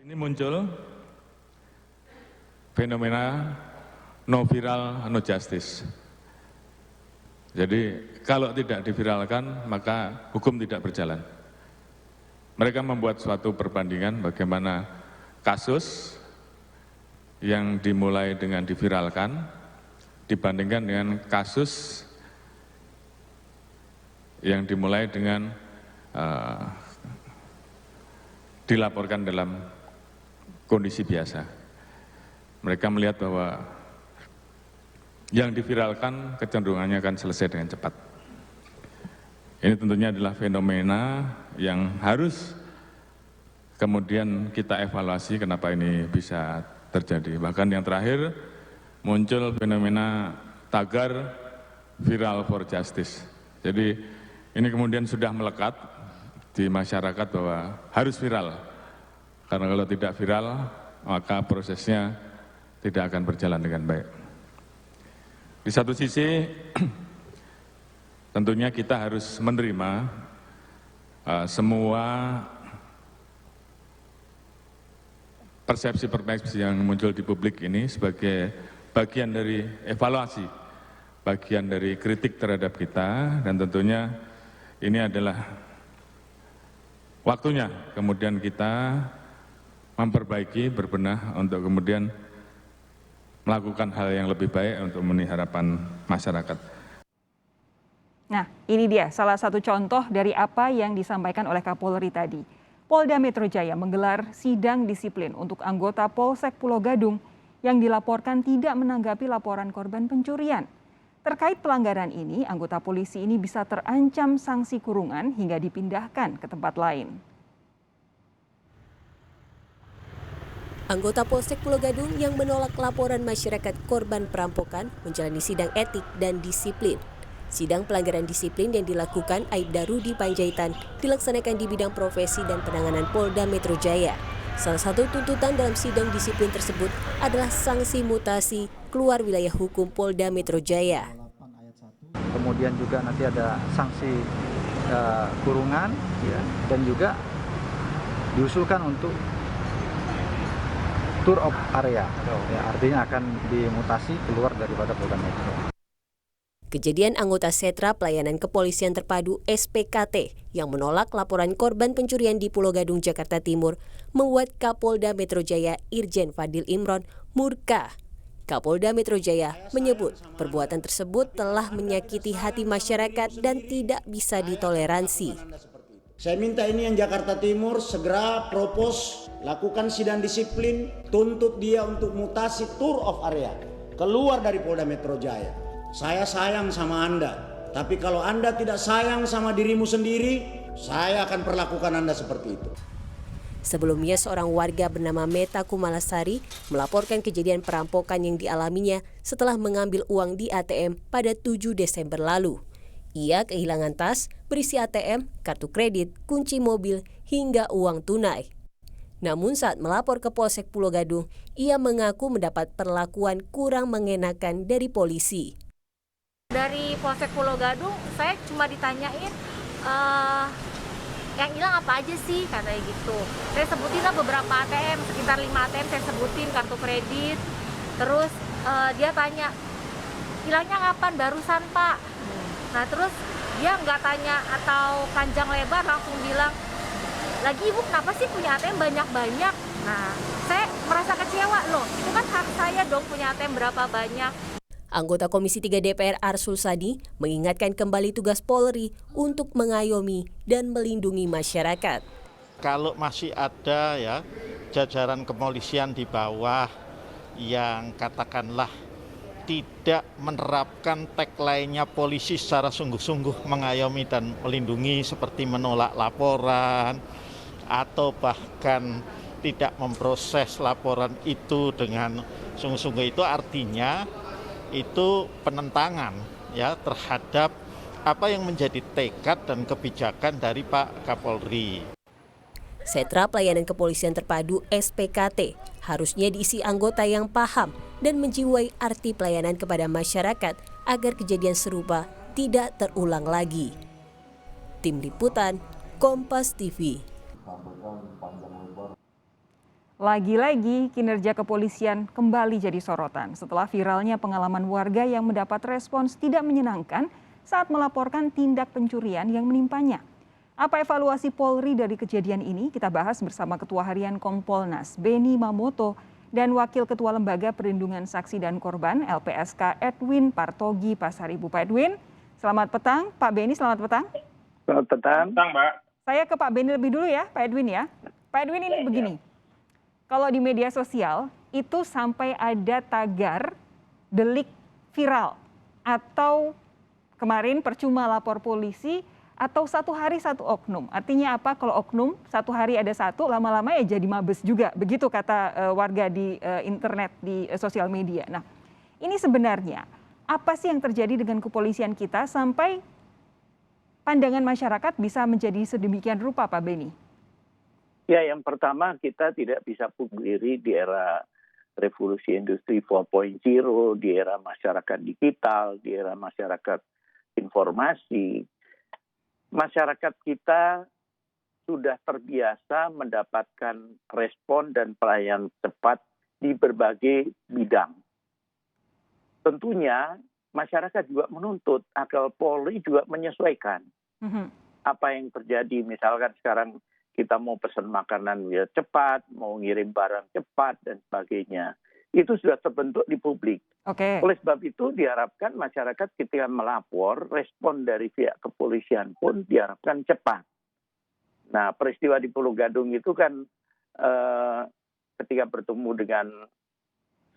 Ini muncul fenomena no viral, no justice. Jadi kalau tidak diviralkan maka hukum tidak berjalan. Mereka membuat suatu perbandingan bagaimana kasus yang dimulai dengan diviralkan dibandingkan dengan kasus yang dimulai dengan dilaporkan dalam kondisi biasa. Mereka melihat bahwa yang diviralkan kecenderungannya akan selesai dengan cepat. Ini tentunya adalah fenomena yang harus kemudian kita evaluasi kenapa ini bisa terjadi. Bahkan yang terakhir muncul fenomena tagar viral for justice. Jadi ini kemudian sudah melekat di masyarakat bahwa harus viral. Karena kalau tidak viral, maka prosesnya tidak akan berjalan dengan baik. Di satu sisi, tentunya kita harus menerima semua persepsi-persepsi yang muncul di publik ini sebagai bagian dari evaluasi, bagian dari kritik terhadap kita, dan tentunya ini adalah waktunya kemudian kita memperbaiki, berbenah untuk kemudian melakukan hal yang lebih baik untuk memenuhi harapan masyarakat. Nah, ini dia salah satu contoh dari apa yang disampaikan oleh Kapolri tadi. Polda Metro Jaya menggelar sidang disiplin untuk anggota Polsek Pulau Gadung yang dilaporkan tidak menanggapi laporan korban pencurian. Terkait pelanggaran ini, anggota polisi ini bisa terancam sanksi kurungan hingga dipindahkan ke tempat lain. Anggota Polsek Pulau Gadung yang menolak laporan masyarakat korban perampokan menjalani sidang etik dan disiplin. Sidang pelanggaran disiplin yang dilakukan Aibda Rudi Panjaitan dilaksanakan di bidang profesi dan penanganan Polda Metro Jaya. Salah satu tuntutan dalam sidang disiplin tersebut adalah sanksi mutasi keluar wilayah hukum Polda Metro Jaya. Kemudian juga nanti ada sanksi kurungan ya, dan juga diusulkan untuk tour of area, ya, artinya akan dimutasi keluar daripada Polda Metro. Kejadian anggota Setra Pelayanan Kepolisian Terpadu SPKT yang menolak laporan korban pencurian di Pulau Gadung, Jakarta Timur membuat Kapolda Metro Jaya Irjen Fadil Imron murka. Kapolda Metro Jaya menyebut perbuatan tersebut telah menyakiti hati masyarakat dan tidak bisa ditoleransi. Saya minta ini yang Jakarta Timur segera propos, lakukan sidang disiplin, tuntut dia untuk mutasi tour of area, keluar dari Polda Metro Jaya. Saya sayang sama Anda, tapi kalau Anda tidak sayang sama dirimu sendiri, saya akan perlakukan Anda seperti itu. Sebelumnya seorang warga bernama Meta Kumalasari melaporkan kejadian perampokan yang dialaminya setelah mengambil uang di ATM pada 7 Desember lalu. Ia kehilangan tas berisi ATM, kartu kredit, kunci mobil, hingga uang tunai. Namun saat melapor ke Polsek Pulau Gadung, ia mengaku mendapat perlakuan kurang mengenakan dari polisi. Dari Polsek Pulau Gadung, saya cuma ditanyain yang hilang apa aja sih, katanya gitu. Saya sebutin lah beberapa ATM, sekitar 5 ATM saya sebutin, kartu kredit. Terus dia tanya, hilangnya kapan? Barusan Pak. Nah terus dia nggak tanya atau panjang lebar, langsung bilang, lagi Ibu kenapa sih punya ATM banyak-banyak? Nah saya merasa kecewa loh, itu kan hak saya dong punya ATM berapa banyak. Anggota Komisi 3 DPR Arsul Sadi mengingatkan kembali tugas Polri untuk mengayomi dan melindungi masyarakat. Kalau masih ada ya jajaran kepolisian di bawah yang katakanlah tidak menerapkan tagline-nya polisi secara sungguh-sungguh mengayomi dan melindungi seperti menolak laporan atau bahkan tidak memproses laporan itu dengan sungguh-sungguh, itu artinya itu penentangan ya terhadap apa yang menjadi tekad dan kebijakan dari Pak Kapolri. Setra Pelayanan Kepolisian Terpadu SPKT harusnya diisi anggota yang paham dan menjiwai arti pelayanan kepada masyarakat agar kejadian serupa tidak terulang lagi. Tim Liputan, Kompas TV. Lagi-lagi kinerja kepolisian kembali jadi sorotan setelah viralnya pengalaman warga yang mendapat respons tidak menyenangkan saat melaporkan tindak pencurian yang menimpanya. Apa evaluasi Polri dari kejadian ini? Kita bahas bersama Ketua Harian Kompolnas, Beni Mamoto, dan Wakil Ketua Lembaga Perlindungan Saksi dan Korban, LPSK Edwin Partogi Pasaribu. Pak Edwin, selamat petang. Pak Beni, selamat petang. Selamat petang. Mbak. Saya ke Pak Beni lebih dulu ya, Pak Edwin ya. Pak Edwin, ini begini. Kalau di media sosial itu sampai ada tagar delik viral atau kemarin percuma lapor polisi atau satu hari satu oknum. Artinya apa? Kalau oknum satu hari ada satu, lama-lama ya jadi mabes juga. Begitu kata warga di internet, di sosial media. Nah, ini sebenarnya apa sih yang terjadi dengan kepolisian kita sampai pandangan masyarakat bisa menjadi sedemikian rupa, Pak Beni? Ya, yang pertama kita tidak bisa pungkiri di era revolusi industri 4.0, di era masyarakat digital, di era masyarakat informasi, masyarakat kita sudah terbiasa mendapatkan respon dan pelayanan cepat di berbagai bidang. Tentunya masyarakat juga menuntut agar Polri juga menyesuaikan apa yang terjadi. Misalkan sekarang kita mau pesan makanan ya cepat, mau ngirim barang cepat, dan sebagainya. Itu sudah terbentuk di publik. Oke. Oleh sebab itu diharapkan masyarakat ketika melapor, respon dari pihak kepolisian pun diharapkan cepat. Nah, peristiwa di Pulau Gadung itu kan ketika bertemu dengan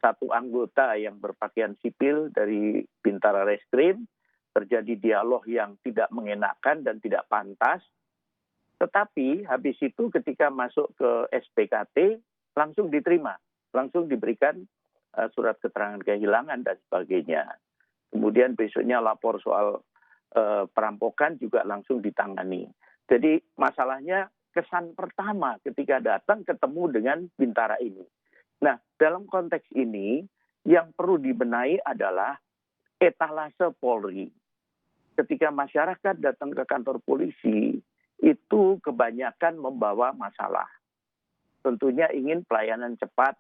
satu anggota yang berpakaian sipil dari Bintara Reskrim, terjadi dialog yang tidak mengenakan dan tidak pantas. Tetapi habis itu ketika masuk ke SPKT langsung diterima, langsung diberikan surat keterangan kehilangan dan sebagainya. Kemudian besoknya lapor soal perampokan juga langsung ditangani. Jadi masalahnya kesan pertama ketika datang ketemu dengan Bintara ini. Nah, dalam konteks ini yang perlu dibenahi adalah etalase Polri. Ketika masyarakat datang ke kantor polisi, itu kebanyakan membawa masalah. Tentunya ingin pelayanan cepat,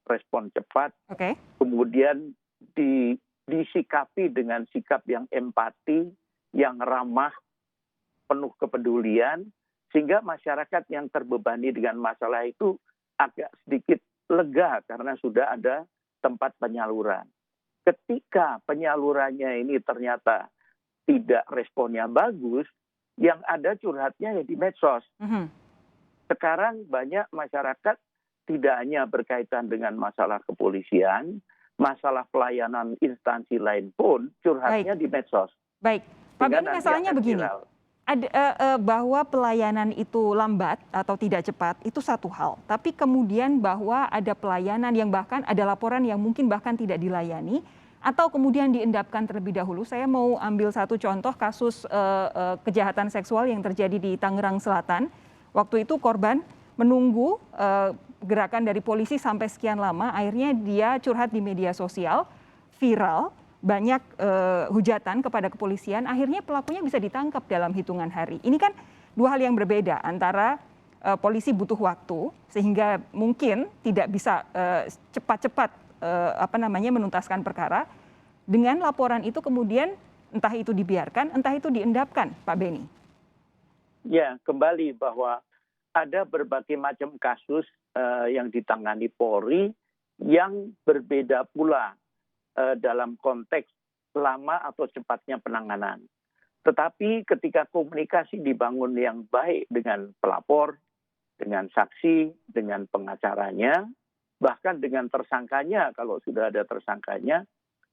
respon cepat, kemudian disikapi dengan sikap yang empati, yang ramah, penuh kepedulian, sehingga masyarakat yang terbebani dengan masalah itu agak sedikit lega karena sudah ada tempat penyaluran. Ketika penyalurannya ini ternyata tidak responnya bagus, yang ada curhatnya ya di medsos. Sekarang banyak masyarakat tidak hanya berkaitan dengan masalah kepolisian, masalah pelayanan instansi lain pun curhatnya di medsos. Baik, Pak Beni, masalahnya begini. Bahwa pelayanan itu lambat atau tidak cepat itu satu hal. Tapi kemudian bahwa ada pelayanan yang bahkan ada laporan yang mungkin bahkan tidak dilayani, atau kemudian diendapkan terlebih dahulu. Saya mau ambil satu contoh kasus kejahatan seksual yang terjadi di Tangerang Selatan. Waktu itu korban menunggu gerakan dari polisi sampai sekian lama, akhirnya dia curhat di media sosial, viral, banyak hujatan kepada kepolisian, akhirnya pelakunya bisa ditangkap dalam hitungan hari. Ini kan dua hal yang berbeda, antara polisi butuh waktu sehingga mungkin tidak bisa cepat-cepat menuntaskan perkara, dengan laporan itu kemudian entah itu dibiarkan, entah itu diendapkan, Pak Beni. Ya, kembali bahwa ada berbagai macam kasus yang ditangani Polri yang berbeda pula dalam konteks lama atau cepatnya penanganan. Tetapi ketika komunikasi dibangun yang baik dengan pelapor, dengan saksi, dengan pengacaranya, bahkan dengan tersangkanya, kalau sudah ada tersangkanya,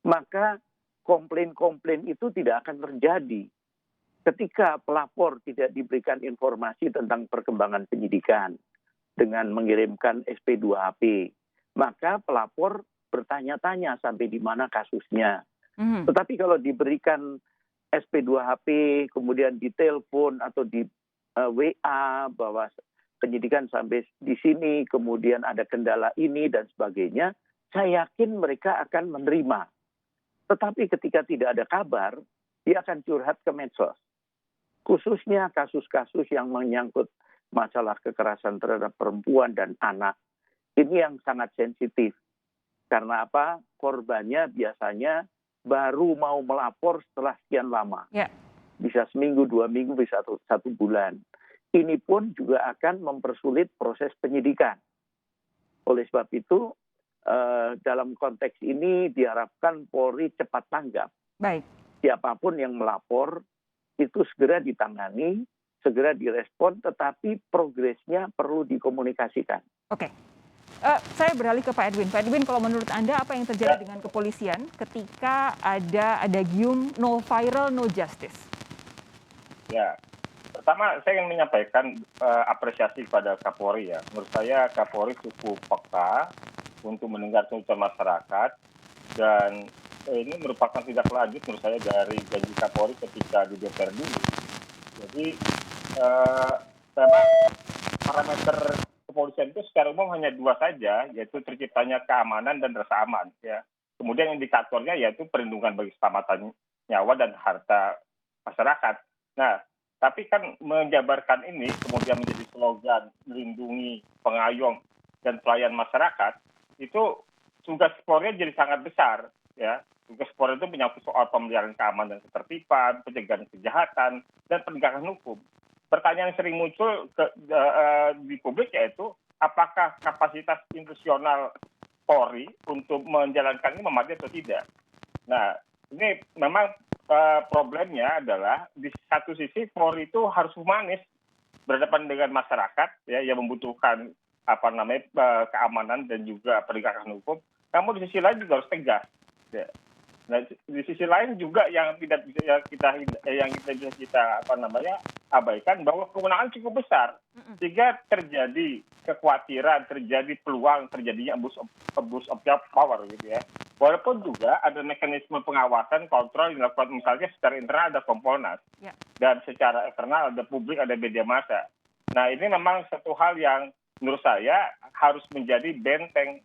maka komplain-komplain itu tidak akan terjadi. Ketika pelapor tidak diberikan informasi tentang perkembangan penyidikan dengan mengirimkan SP2HP, maka pelapor bertanya-tanya sampai di mana kasusnya. Tetapi kalau diberikan SP2HP, kemudian ditelepon atau di WA bahwa penyidikan sampai di sini, kemudian ada kendala ini dan sebagainya, saya yakin mereka akan menerima. Tetapi ketika tidak ada kabar, dia akan curhat ke medsos. Khususnya kasus-kasus yang menyangkut masalah kekerasan terhadap perempuan dan anak. Ini yang sangat sensitif. Karena apa? Korbannya biasanya baru mau melapor setelah sekian lama. Ya. Bisa seminggu, 2 minggu, bisa satu bulan. Ini pun juga akan mempersulit proses penyidikan. Oleh sebab itu, dalam konteks ini diharapkan Polri cepat tanggap. Baik. Siapapun yang melapor itu segera ditangani, segera direspon, tetapi progresnya perlu dikomunikasikan. Oke. Saya beralih ke Pak Edwin. Pak Edwin, kalau menurut Anda apa yang terjadi dengan kepolisian ketika ada adagium no viral, no justice? Ya, pertama saya ingin menyampaikan apresiasi kepada Kapolri ya. Menurut saya Kapolri cukup peka untuk mendengar tuntutan masyarakat dan ini merupakan tindak lanjut menurut saya dari janji Kapolri ketika di DPR dulu. Jadi memang parameter kepolisian itu secara umum hanya 2 saja, yaitu terciptanya keamanan dan rasa aman. Ya. Kemudian indikatornya yaitu perlindungan bagi keselamatan nyawa dan harta masyarakat. Nah, tapi kan menjabarkan ini kemudian menjadi slogan melindungi, pengayom, dan pelayan masyarakat, itu tugas Polri jadi sangat besar. Ya. Tugas Polri itu menyangkut soal pemeliharaan keamanan dan ketertiban, pencegahan kejahatan, dan penegakan hukum. Pertanyaan yang sering muncul di publik yaitu apakah kapasitas institusional Polri untuk menjalankan ini memadai atau tidak. Nah, ini memang problemnya adalah di satu sisi Polri itu harus humanis berhadapan dengan masyarakat ya yang membutuhkan keamanan dan juga penegakan hukum. Namun di sisi lain juga harus tegas. Ya. Nah, di sisi lain juga yang tidak bisa kita abaikan bahwa kewenangan cukup besar sehingga terjadi kekhawatiran, terjadi peluang terjadinya abuse of power gitu ya. Walaupun juga ada mekanisme pengawasan kontrol yang dilakukan misalnya secara internal ada Kompolnas dan secara eksternal ada publik, ada media massa. Nah, ini memang satu hal yang menurut saya harus menjadi benteng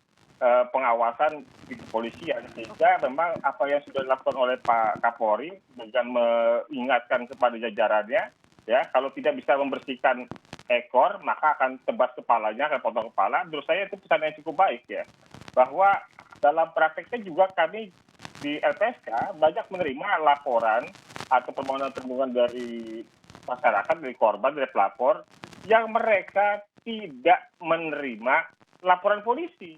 pengawasan di kepolisian sehingga memang apa yang sudah dilakukan oleh Pak Kapolri dengan mengingatkan kepada jajarannya ya kalau tidak bisa membersihkan ekor maka akan tebas kepalanya, akan potong kepala. Menurut saya itu pesan yang cukup baik ya bahwa dalam prakteknya juga kami di LPSK banyak menerima laporan atau permohonan dari masyarakat, dari korban, dari pelapor yang mereka tidak menerima laporan polisi.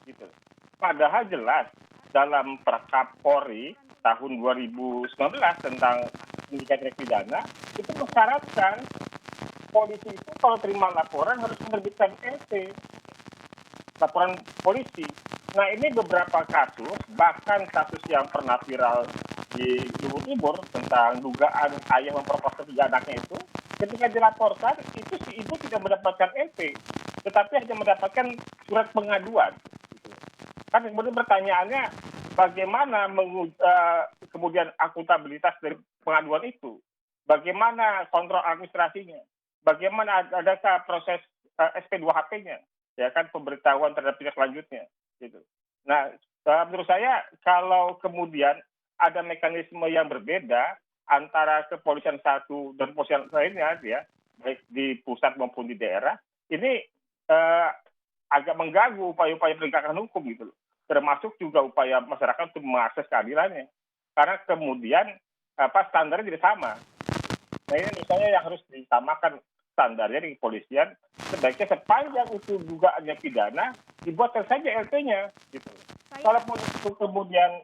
Gitu. Padahal jelas dalam Perkap Polri tahun 2019 tentang penyidikan tindak pidana itu mensyaratkan polisi itu kalau terima laporan harus menerbitkan LP, laporan polisi. Nah ini beberapa kasus, bahkan kasus yang pernah viral di Luhut Timur tentang dugaan ayah memperkosa 3 anaknya itu, ketika dilaporkan itu si ibu tidak mendapatkan LP, tetapi hanya mendapatkan surat pengaduan. Kan kemudian pertanyaannya bagaimana kemudian akuntabilitas dari pengaduan itu? Bagaimana kontrol administrasinya? Bagaimana adakah proses SP2HP-nya? Ya kan pemberitahuan terhadap tindak lanjutnya gitu. Nah, menurut saya kalau kemudian ada mekanisme yang berbeda antara kepolisian satu dan kepolisian lainnya ya, baik di pusat maupun di daerah, ini agak mengganggu upaya-upaya penegakan hukum gitu loh. Termasuk juga upaya masyarakat untuk mengakses keadilannya. Karena kemudian standarnya tidak sama. Nah ini misalnya yang harus disamakan standarnya di kepolisian, sebaiknya sepanjang itu dugaannya pidana, dibuatkan saja LP-nya. Gitu. Kalaupun itu kemudian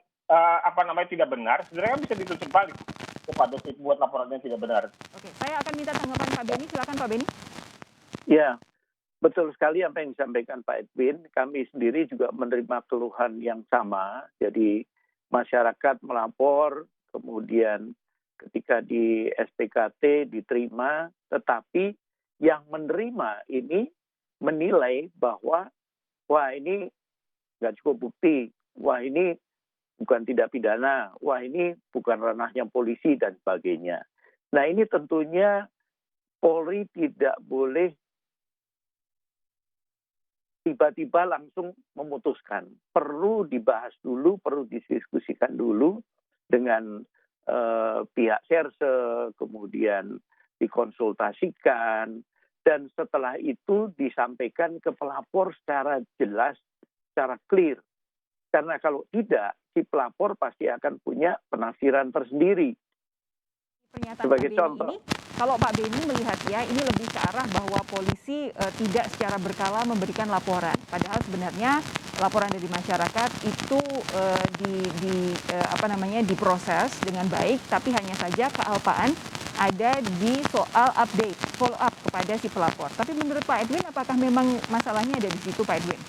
tidak benar, sebenarnya bisa dituntut balik kepada si buat laporan yang tidak benar. Oke, saya akan minta tanggapan Pak Beni. Silakan Pak Beni. Ya, betul sekali apa yang disampaikan Pak Edwin. Kami sendiri juga menerima keluhan yang sama. Jadi masyarakat melapor, kemudian ketika di SPKT diterima, tetapi yang menerima ini menilai bahwa wah ini nggak cukup bukti, wah ini bukan tindak pidana, wah ini bukan ranahnya polisi dan sebagainya. Nah ini tentunya Polri tidak boleh tiba-tiba langsung memutuskan. Perlu dibahas dulu, perlu didiskusikan dulu dengan pihak serse, kemudian dikonsultasikan, dan setelah itu disampaikan ke pelapor secara jelas, secara clear. Karena kalau tidak, si pelapor pasti akan punya penafsiran tersendiri. Pernyataan Sebagai Pak Beni contoh. ini, kalau Pak Beni melihat ya, ini lebih ke arah bahwa polisi tidak secara berkala memberikan laporan. Padahal sebenarnya laporan dari masyarakat itu diproses dengan baik, tapi hanya saja kealpaan ada di soal update, follow up kepada si pelapor. Tapi menurut Pak Edwin, apakah memang masalahnya ada di situ, Pak Edwin?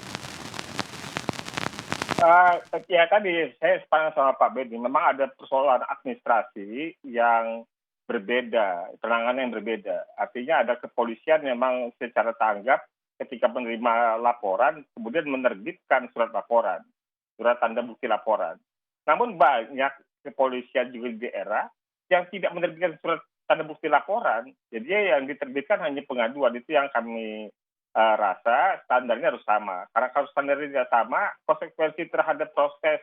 Ya tadi saya sepakat sama Pak Beni, memang ada persoalan administrasi yang berbeda, penanganan yang berbeda. Artinya ada kepolisian memang secara tanggap ketika menerima laporan, kemudian menerbitkan surat laporan, surat tanda bukti laporan. Namun banyak kepolisian juga di daerah yang tidak menerbitkan surat tanda bukti laporan, jadi yang diterbitkan hanya pengaduan. Itu yang kami rasa standarnya harus sama. Karena kalau standarnya tidak sama, konsekuensi terhadap proses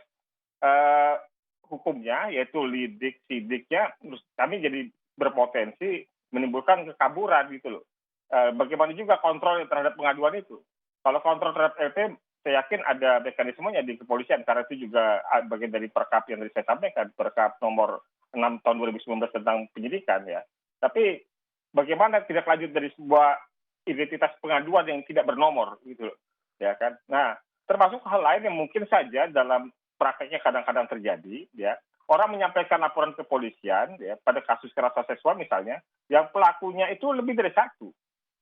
hukumnya, yaitu lidik, sidiknya, kami jadi berpotensi menimbulkan kekaburan gitu loh. Bagaimana juga kontrol terhadap pengaduan itu. Kalau kontrol terhadap LP, saya yakin ada mekanismenya di kepolisian, karena itu juga bagian dari Perkap yang tadi saya sampaikan, Perkap nomor 6 tahun 2019 tentang penyidikan ya. Tapi bagaimana tidak lanjut dari sebuah identitas pengaduan yang tidak bernomor gitu loh, ya kan. Nah, termasuk hal lain yang mungkin saja dalam prakteknya kadang-kadang terjadi, ya. Orang menyampaikan laporan ke kepolisian, ya, pada kasus kekerasan seksual misalnya, yang pelakunya itu lebih dari satu.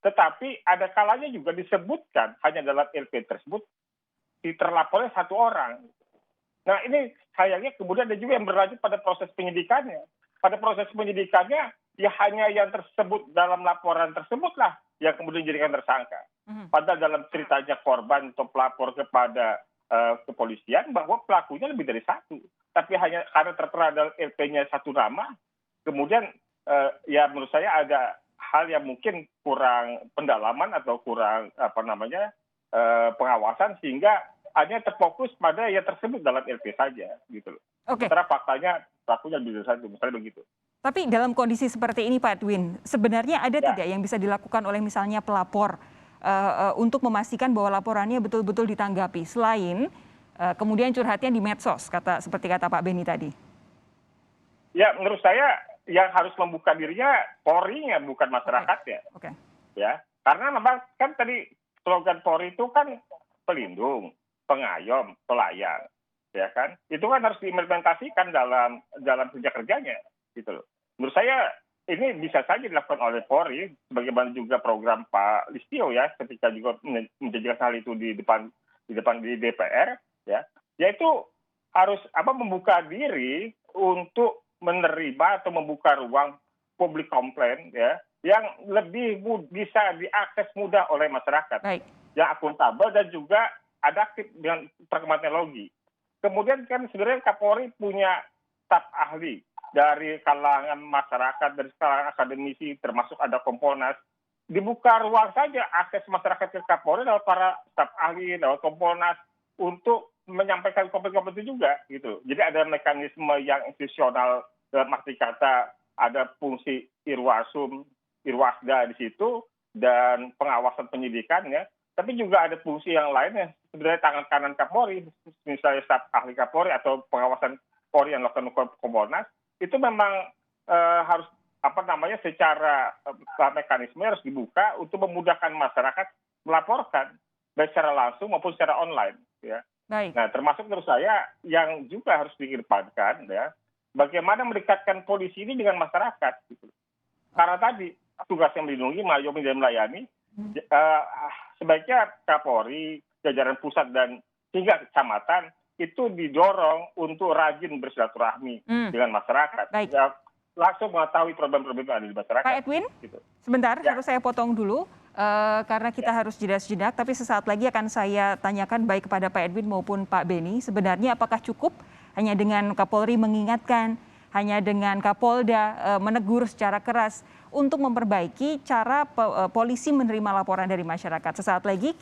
Tetapi ada kalanya juga disebutkan hanya dalam LP tersebut terlapornya satu orang. Nah ini sayangnya kemudian ada juga yang berlanjut pada proses penyidikannya. Pada proses penyidikannya, ya hanya yang tersebut dalam laporan tersebutlah yang kemudian dijadikan tersangka. Padahal dalam ceritanya korban atau pelapor kepada kepolisian bahwa pelakunya lebih dari satu. Tapi hanya karena tertera dalam LP-nya satu nama, kemudian ya menurut saya ada hal yang mungkin kurang pendalaman atau kurang pengawasan sehingga hanya terfokus pada yang tersebut dalam LP saja gitu loh. Oke. Sementara faktanya pelakunya lebih dari satu, misalnya begitu. Tapi dalam kondisi seperti ini Pak Edwin, sebenarnya ada tidak yang bisa dilakukan oleh misalnya pelapor untuk memastikan bahwa laporannya betul-betul ditanggapi selain kemudian curhatnya di medsos, seperti kata Pak Beni tadi? Ya menurut saya yang harus membuka dirinya Polri-nya, bukan masyarakatnya. Oke. Ya, karena memang kan tadi slogan Polri itu kan pelindung, pengayom, pelayang, ya kan? Itu kan harus diimplementasikan dalam kerja kerjanya, gitu loh. Menurut saya ini bisa saja dilakukan oleh Polri, sebagaimana juga program Pak Listio ya, ketika juga menjadikan hal itu di depan di DPR, ya, yaitu harus membuka diri untuk menerima atau membuka ruang publik komplain, ya, yang lebih bisa diakses mudah oleh masyarakat, Baik. yang akuntabel dan juga adaptif dengan perkembangan teknologi. Kemudian kan sebenarnya Kapolri punya staf ahli dari kalangan masyarakat, dari kalangan akademisi, termasuk ada Kompolnas. Dibuka ruang saja akses masyarakat ke Kapolri lewat para staf ahli, lewat Kompolnas untuk menyampaikan komplain-komplain itu juga gitu. Jadi ada mekanisme yang institusional, dalam arti kata ada fungsi Irwasum, Irwasda di situ dan pengawasan penyidikan ya. Tapi juga ada fungsi yang lain yang sebenarnya tangan kanan Kapolri, misalnya staf ahli Kapolri atau pengawasan Polri yang dilakukan Kompolnas, itu memang harus secara mekanisme harus dibuka untuk memudahkan masyarakat melaporkan baik secara langsung maupun secara online ya. Baik. Nah, termasuk menurut saya yang juga harus dikedepankan ya, bagaimana mendekatkan polisi ini dengan masyarakat gitu. Karena tadi tugasnya melindungi, mengayomi dan melayani, sebaiknya Kapolri, jajaran pusat dan hingga kecamatan itu didorong untuk rajin bersilaturahmi dengan masyarakat. Baik. Ya, langsung mengetahui problem-problem yang ada di masyarakat. Pak Edwin, gitu. sebentar Ya. harus saya potong dulu karena kita harus jeda sejenak, tapi sesaat lagi akan saya tanyakan baik kepada Pak Edwin maupun Pak Beni, sebenarnya apakah cukup hanya dengan Kapolri mengingatkan, hanya dengan Kapolda menegur secara keras untuk memperbaiki cara polisi menerima laporan dari masyarakat. Sesaat lagi